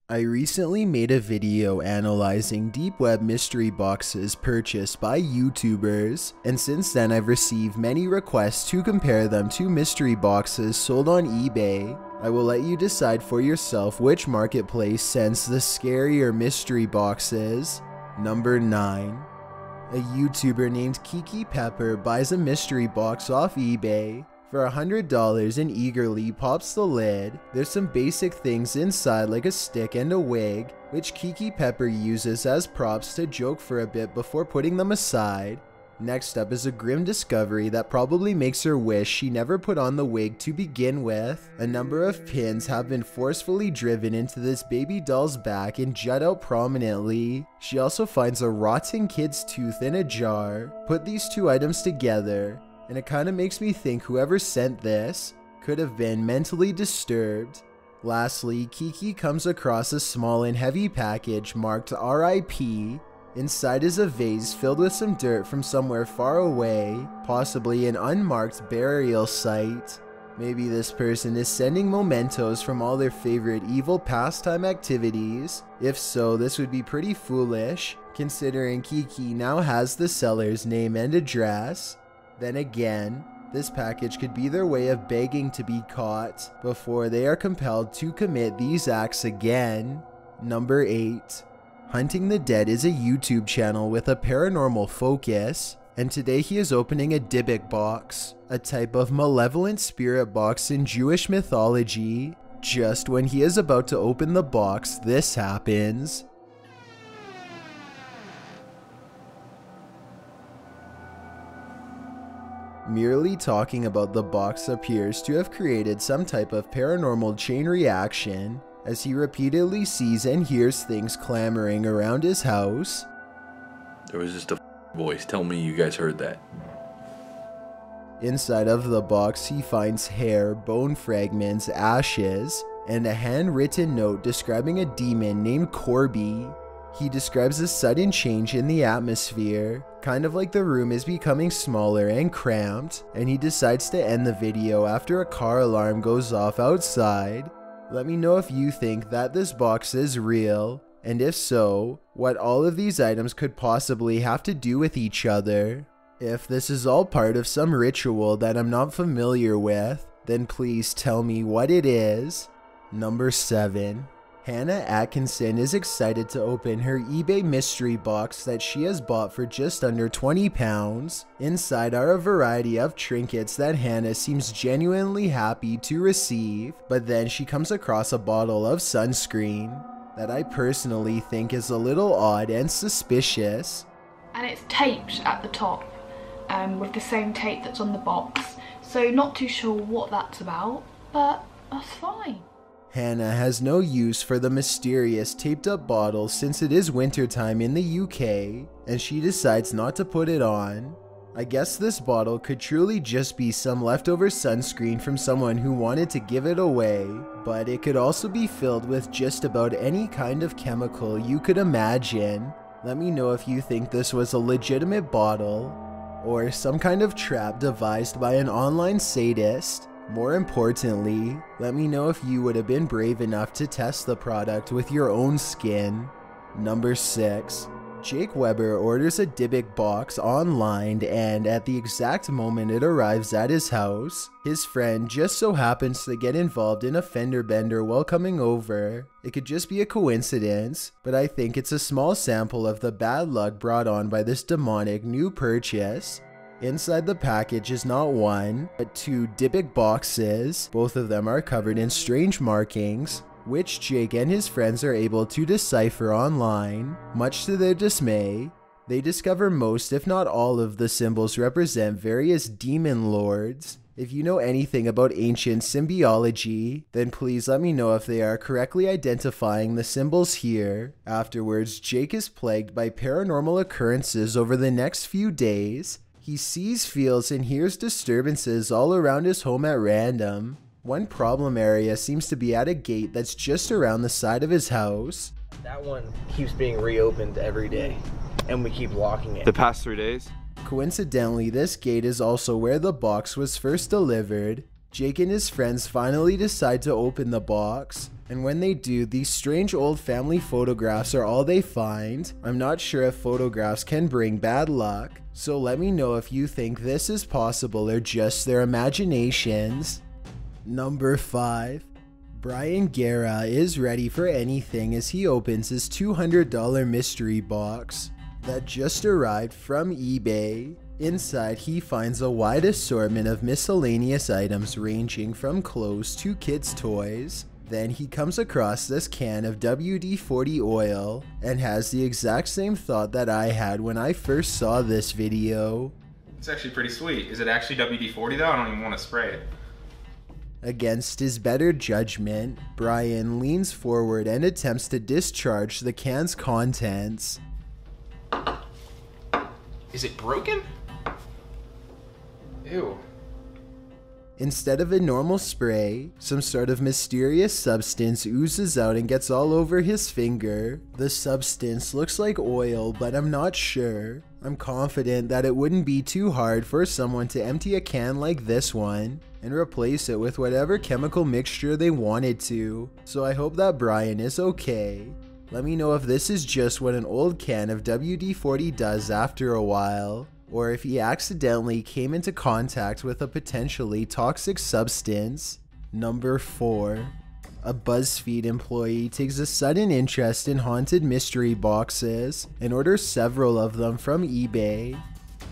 I recently made a video analyzing deep web mystery boxes purchased by YouTubers, and since then I've received many requests to compare them to mystery boxes sold on eBay. I will let you decide for yourself which marketplace sends the scarier mystery boxes. Number 9. A YouTuber named KiKi Pepper buys a mystery box off eBay for $100 and eagerly pops the lid. There's some basic things inside like a stick and a wig, which KiKi Pepper uses as props to joke for a bit before putting them aside. Next up is a grim discovery that probably makes her wish she never put on the wig to begin with. A number of pins have been forcefully driven into this baby doll's back and jut out prominently. She also finds a rotten kid's tooth in a jar. Put these two items together, and it kinda makes me think whoever sent this could have been mentally disturbed. Lastly, KiKi comes across a small and heavy package marked RIP. Inside is a vase filled with some dirt from somewhere far away, possibly an unmarked burial site. Maybe this person is sending mementos from all their favorite evil pastime activities. If so, this would be pretty foolish, considering KiKi now has the seller's name and address. Then again, this package could be their way of begging to be caught before they are compelled to commit these acts again. Number 8. Hunting the Dead is a YouTube channel with a paranormal focus, and today he is opening a Dybbuk box, a type of malevolent spirit box in Jewish mythology. Just when he is about to open the box, this happens. Merely talking about the box appears to have created some type of paranormal chain reaction, as he repeatedly sees and hears things clamoring around his house. There was just a voice. Tell me you guys heard that. Inside of the box, he finds hair, bone fragments, ashes, and a handwritten note describing a demon named Corby. He describes a sudden change in the atmosphere, kind of like the room is becoming smaller and cramped, and he decides to end the video after a car alarm goes off outside. Let me know if you think that this box is real, and if so, what all of these items could possibly have to do with each other. If this is all part of some ritual that I'm not familiar with, then please tell me what it is. Number 7. Hannah Atkinson is excited to open her eBay mystery box that she has bought for just under £20. Inside are a variety of trinkets that Hannah seems genuinely happy to receive, but then she comes across a bottle of sunscreen that I personally think is a little odd and suspicious. And it's taped at the top with the same tape that's on the box, so not too sure what that's about, but that's fine. Hannah has no use for the mysterious taped up bottle since it is wintertime in the UK, and she decides not to put it on. I guess this bottle could truly just be some leftover sunscreen from someone who wanted to give it away, but it could also be filled with just about any kind of chemical you could imagine. Let me know if you think this was a legitimate bottle, or some kind of trap devised by an online sadist. More importantly, let me know if you would have been brave enough to test the product with your own skin. Number 6. Jake Weber orders a Dybbuk box online, and at the exact moment it arrives at his house, his friend just so happens to get involved in a fender bender while coming over. It could just be a coincidence, but I think it's a small sample of the bad luck brought on by this demonic new purchase. Inside the package is not one, but 2 Dybbuk boxes. Both of them are covered in strange markings, which Jake and his friends are able to decipher online. Much to their dismay, they discover most, if not all, of the symbols represent various demon lords. If you know anything about ancient symbiology, then please let me know if they are correctly identifying the symbols here. Afterwards, Jake is plagued by paranormal occurrences over the next few days. He sees, feels, and hears disturbances all around his home at random. One problem area seems to be at a gate that's just around the side of his house. That one keeps being reopened every day, and we keep locking it. The past 3 days? Coincidentally, this gate is also where the box was first delivered. Jake and his friends finally decide to open the box. And when they do, these strange old family photographs are all they find. I'm not sure if photographs can bring bad luck, so let me know if you think this is possible or just their imaginations. Number 5. Bryan Guerra is ready for anything as he opens his $200 mystery box that just arrived from eBay. Inside, he finds a wide assortment of miscellaneous items ranging from clothes to kids' toys. Then he comes across this can of WD-40 oil and has the exact same thought that I had when I first saw this video. It's actually pretty sweet. Is it actually WD-40 though? I don't even want to spray it. Against his better judgment, Bryan leans forward and attempts to discharge the can's contents. Is it broken? Ew. Instead of a normal spray, some sort of mysterious substance oozes out and gets all over his finger. The substance looks like oil, but I'm not sure. I'm confident that it wouldn't be too hard for someone to empty a can like this one and replace it with whatever chemical mixture they wanted to. So I hope that Bryan is okay. Let me know if this is just what an old can of WD-40 does after a while, or if he accidentally came into contact with a potentially toxic substance. Number 4. A BuzzFeed employee takes a sudden interest in haunted mystery boxes and orders several of them from eBay.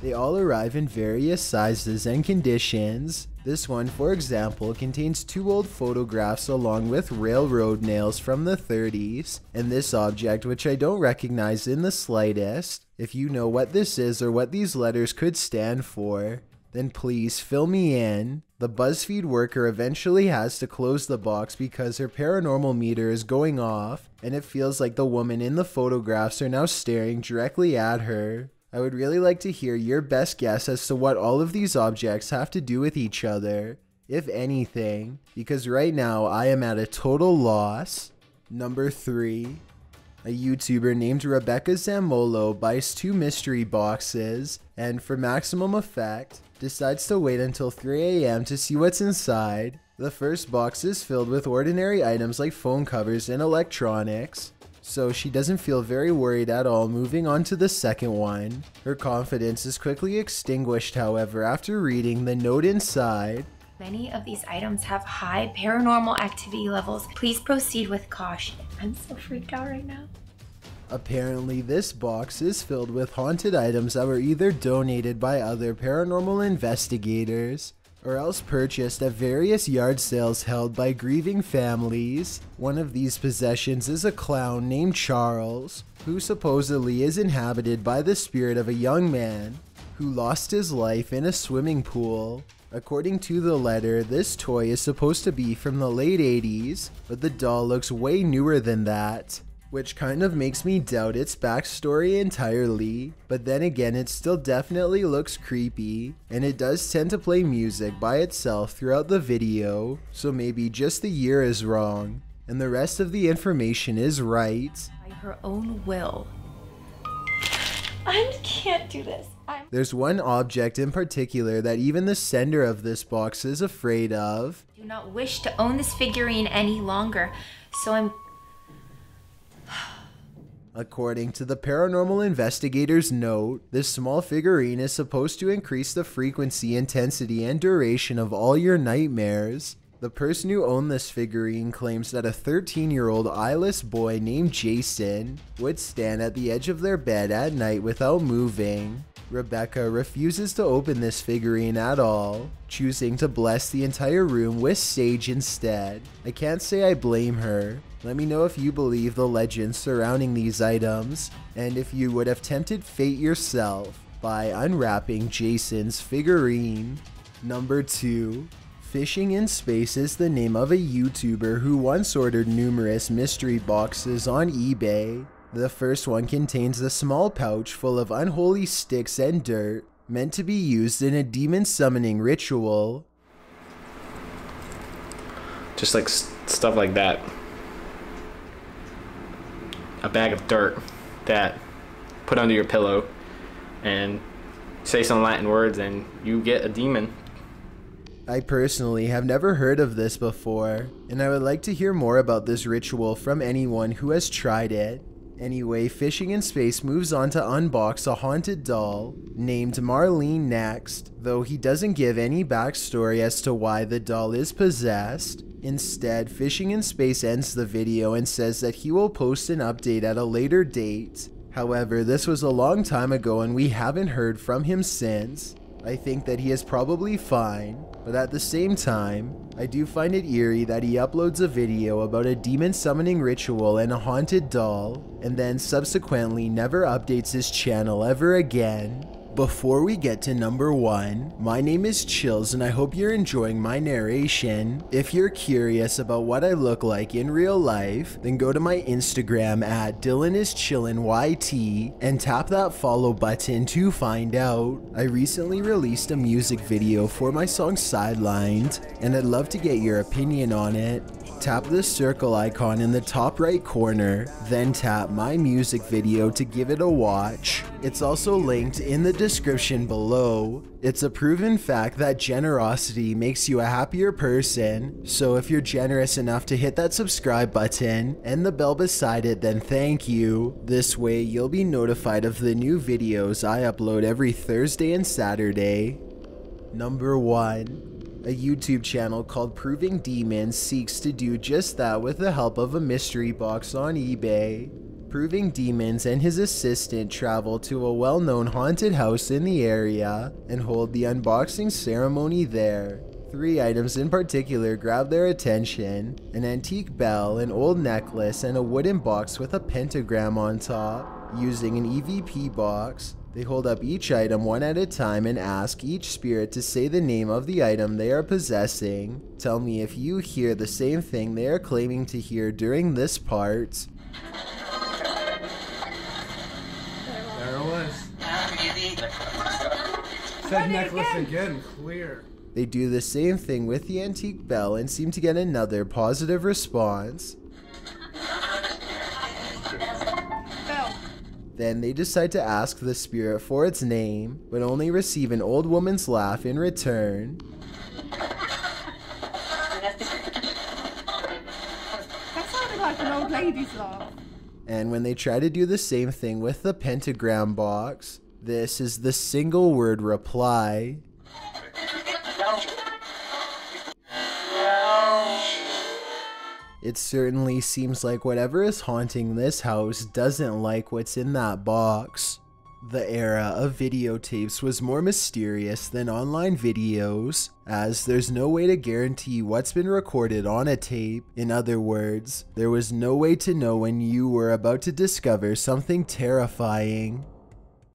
They all arrive in various sizes and conditions. This one, for example, contains 2 old photographs along with railroad nails from the 30s, and this object, which I don't recognize in the slightest. If you know what this is or what these letters could stand for, then please fill me in. The BuzzFeed worker eventually has to close the box because her paranormal meter is going off, and it feels like the woman in the photographs are now staring directly at her. I would really like to hear your best guess as to what all of these objects have to do with each other, if anything, because right now I am at a total loss. Number 3. A YouTuber named Rebecca Zamolo buys 2 mystery boxes and, for maximum effect, decides to wait until 3 AM to see what's inside. The first box is filled with ordinary items like phone covers and electronics, so she doesn't feel very worried at all moving on to the second one. Her confidence is quickly extinguished, however, after reading the note inside. Many of these items have high paranormal activity levels. Please proceed with caution. I'm so freaked out right now. Apparently, this box is filled with haunted items that were either donated by other paranormal investigators or else purchased at various yard sales held by grieving families. One of these possessions is a clown named Charles, who supposedly is inhabited by the spirit of a young man who lost his life in a swimming pool. According to the letter, this toy is supposed to be from the late 80s, but the doll looks way newer than that, which kind of makes me doubt its backstory entirely, but then again it still definitely looks creepy, and it does tend to play music by itself throughout the video, so maybe just the year is wrong, and the rest of the information is right. By her own will. I can't do this. There's one object in particular that even the sender of this box is afraid of. I do not wish to own this figurine any longer, so I'm... According to the paranormal investigator's note, this small figurine is supposed to increase the frequency, intensity, and duration of all your nightmares. The person who owned this figurine claims that a 13-year-old eyeless boy named Jason would stand at the edge of their bed at night without moving. Rebecca refuses to open this figurine at all, choosing to bless the entire room with sage instead. I can't say I blame her. Let me know if you believe the legends surrounding these items, and if you would have tempted fate yourself by unwrapping Jason's figurine. Number 2. Fishing in Space is the name of a YouTuber who once ordered numerous mystery boxes on eBay. The first one contains a small pouch full of unholy sticks and dirt, meant to be used in a demon summoning ritual. Just like stuff like that. A bag of dirt that put under your pillow and say some Latin words and you get a demon. I personally have never heard of this before, and I would like to hear more about this ritual from anyone who has tried it. Anyway, Fishing in Space moves on to unbox a haunted doll named Marlene next, though he doesn't give any backstory as to why the doll is possessed. Instead, Fishing in Space ends the video and says that he will post an update at a later date. However, this was a long time ago and we haven't heard from him since. I think that he is probably fine, but at the same time, I do find it eerie that he uploads a video about a demon summoning ritual and a haunted doll, and then subsequently never updates his channel ever again. Before we get to number 1, my name is Chills and I hope you're enjoying my narration. If you're curious about what I look like in real life, then go to my Instagram at DylanIsChillinYT and tap that follow button to find out. I recently released a music video for my song Sidelined, and I'd love to get your opinion on it. Tap the circle icon in the top right corner, then tap my music video to give it a watch. It's also linked in the description below. It's a proven fact that generosity makes you a happier person, so if you're generous enough to hit that subscribe button and the bell beside it, then thank you. This way you'll be notified of the new videos I upload every Thursday and Saturday. Number 1. A YouTube channel called Proving Demons seeks to do just that with the help of a mystery box on eBay. Proving Demons and his assistant travel to a well-known haunted house in the area and hold the unboxing ceremony there. 3 items in particular grab their attention: an antique bell, an old necklace, and a wooden box with a pentagram on top. Using an EVP box, they hold up each item one at a time and ask each spirit to say the name of the item they are possessing. Tell me if you hear the same thing they are claiming to hear during this part. There it was. Said necklace again, clear. They do the same thing with the antique bell and seem to get another positive response. Then they decide to ask the spirit for its name, but only receive an old woman's laugh in return. That sounded like an old lady's laugh. And when they try to do the same thing with the pentagram box, this is the single word reply. It certainly seems like whatever is haunting this house doesn't like what's in that box. The era of videotapes was more mysterious than online videos, as there's no way to guarantee what's been recorded on a tape. In other words, there was no way to know when you were about to discover something terrifying.